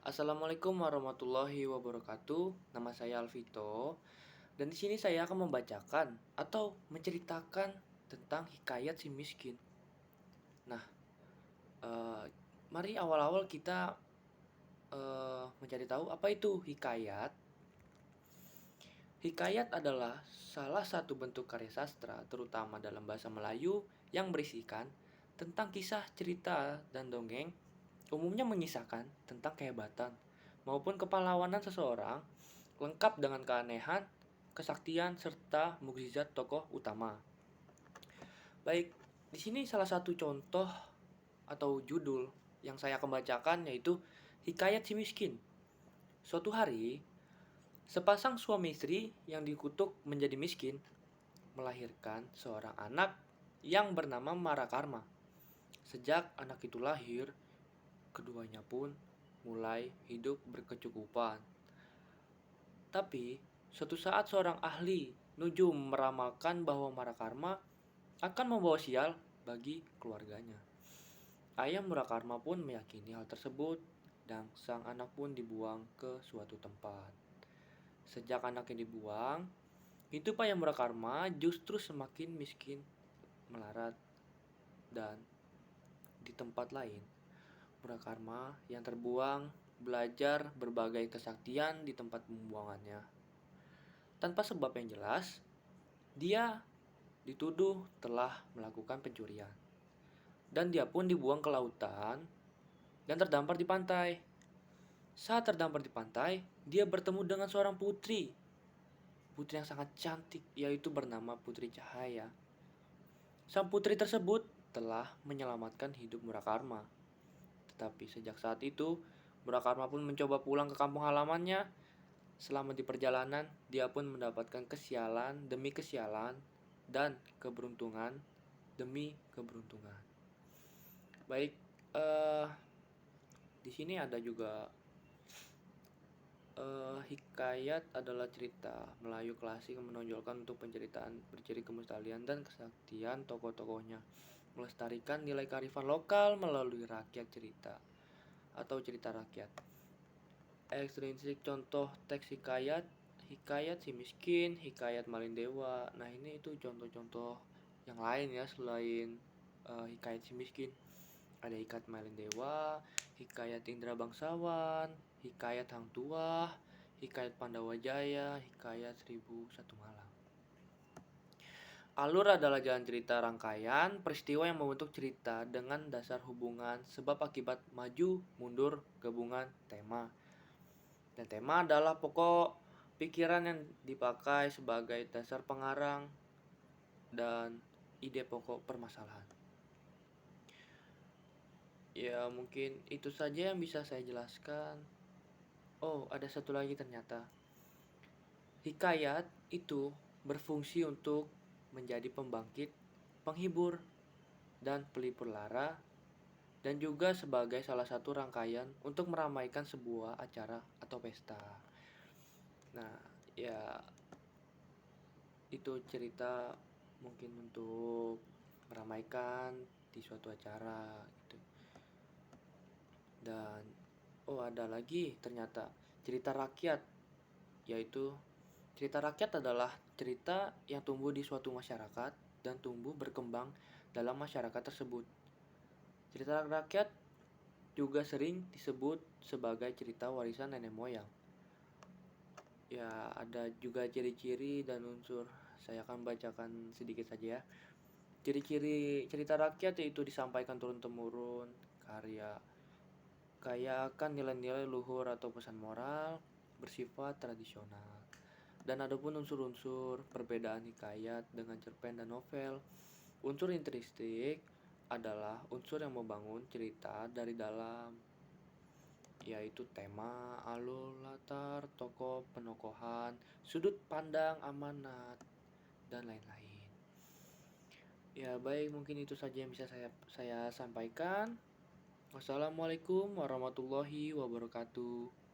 Assalamualaikum warahmatullahi wabarakatuh. Nama saya Alvito dan di sini saya akan membacakan atau menceritakan tentang hikayat si miskin. Nah, eh, mari awal-awal kita mencari tahu apa itu hikayat. Hikayat adalah salah satu bentuk karya sastra, terutama dalam bahasa Melayu, yang berisikan tentang kisah, cerita, dan dongeng, umumnya mengisahkan tentang kehebatan maupun kepahlawanan seseorang, lengkap dengan keanehan, kesaktian, serta mukjizat tokoh utama. Baik, di sini salah satu contoh atau judul yang saya akan bacakan yaitu Hikayat si Miskin. Suatu hari, sepasang suami istri yang dikutuk menjadi miskin melahirkan seorang anak yang bernama Marakarma. Sejak anak itu lahir, keduanya pun mulai hidup berkecukupan. Tapi, suatu saat seorang ahli nujum meramalkan bahwa Marakarma akan membawa sial bagi keluarganya. Ayah Murakarma pun meyakini hal tersebut dan sang anak pun dibuang ke suatu tempat. Sejak anaknya dibuang, hidup Ayah Murakarma justru semakin miskin melarat dan di tempat lain. Murakarma yang terbuang belajar berbagai kesaktian di tempat pembuangannya. Tanpa sebab yang jelas, dia dituduh telah melakukan pencurian. Dan dia pun dibuang ke lautan dan terdampar di pantai. Saat terdampar di pantai, dia bertemu dengan seorang putri. Putri yang sangat cantik, yaitu bernama Putri Cahaya. Sang putri tersebut telah menyelamatkan hidup Murakarma. Tetapi sejak saat itu, Murakarma pun mencoba pulang ke kampung halamannya. Selama di perjalanan, dia pun mendapatkan kesialan demi kesialan dan keberuntungan demi keberuntungan. Baik, di sini ada juga hikayat adalah cerita Melayu klasik yang menonjolkan untuk penceritaan berciri kemustahilian dan kesaktian tokoh-tokohnya, melestarikan nilai kearifan lokal melalui rakyat cerita atau cerita rakyat. Ekstrinsik contoh teks hikayat, hikayat si miskin, hikayat Malin Dewa. Nah, ini itu contoh-contoh yang lain ya selain hikayat si miskin. Ada hikayat Malin Dewa, hikayat Indra Bangsawan, hikayat Hang Tuah, hikayat Pandawa Jaya, hikayat 1001 Malam. Alur adalah jalan cerita rangkaian peristiwa yang membentuk cerita dengan dasar hubungan sebab akibat maju, mundur, gabungan, tema. Dan tema adalah pokok pikiran yang dipakai sebagai dasar pengarang dan ide pokok permasalahan. Ya, mungkin itu saja yang bisa saya jelaskan. Oh, ada satu lagi ternyata. Hikayat itu berfungsi untuk menjadi pembangkit, penghibur, dan pelipur lara, dan juga sebagai salah satu rangkaian untuk meramaikan sebuah acara atau pesta. Nah, ya itu cerita mungkin untuk meramaikan di suatu acara gitu. Dan ada lagi ternyata cerita rakyat, yaitu cerita rakyat adalah cerita yang tumbuh di suatu masyarakat dan tumbuh berkembang dalam masyarakat tersebut. Cerita rakyat juga sering disebut sebagai cerita warisan nenek moyang. Ya, ada juga ciri-ciri dan unsur. Saya akan bacakan sedikit saja ya. Ciri-ciri cerita rakyat yaitu disampaikan turun-temurun, kaya akan nilai-nilai luhur atau pesan moral, bersifat tradisional. Dan adapun unsur-unsur perbedaan hikayat dengan cerpen dan novel, unsur intrinsik adalah unsur yang membangun cerita dari dalam, yaitu tema, alur, latar, tokoh, penokohan, sudut pandang, amanat, dan lain-lain. Ya baik, mungkin itu saja yang bisa saya sampaikan. Wassalamualaikum warahmatullahi wabarakatuh.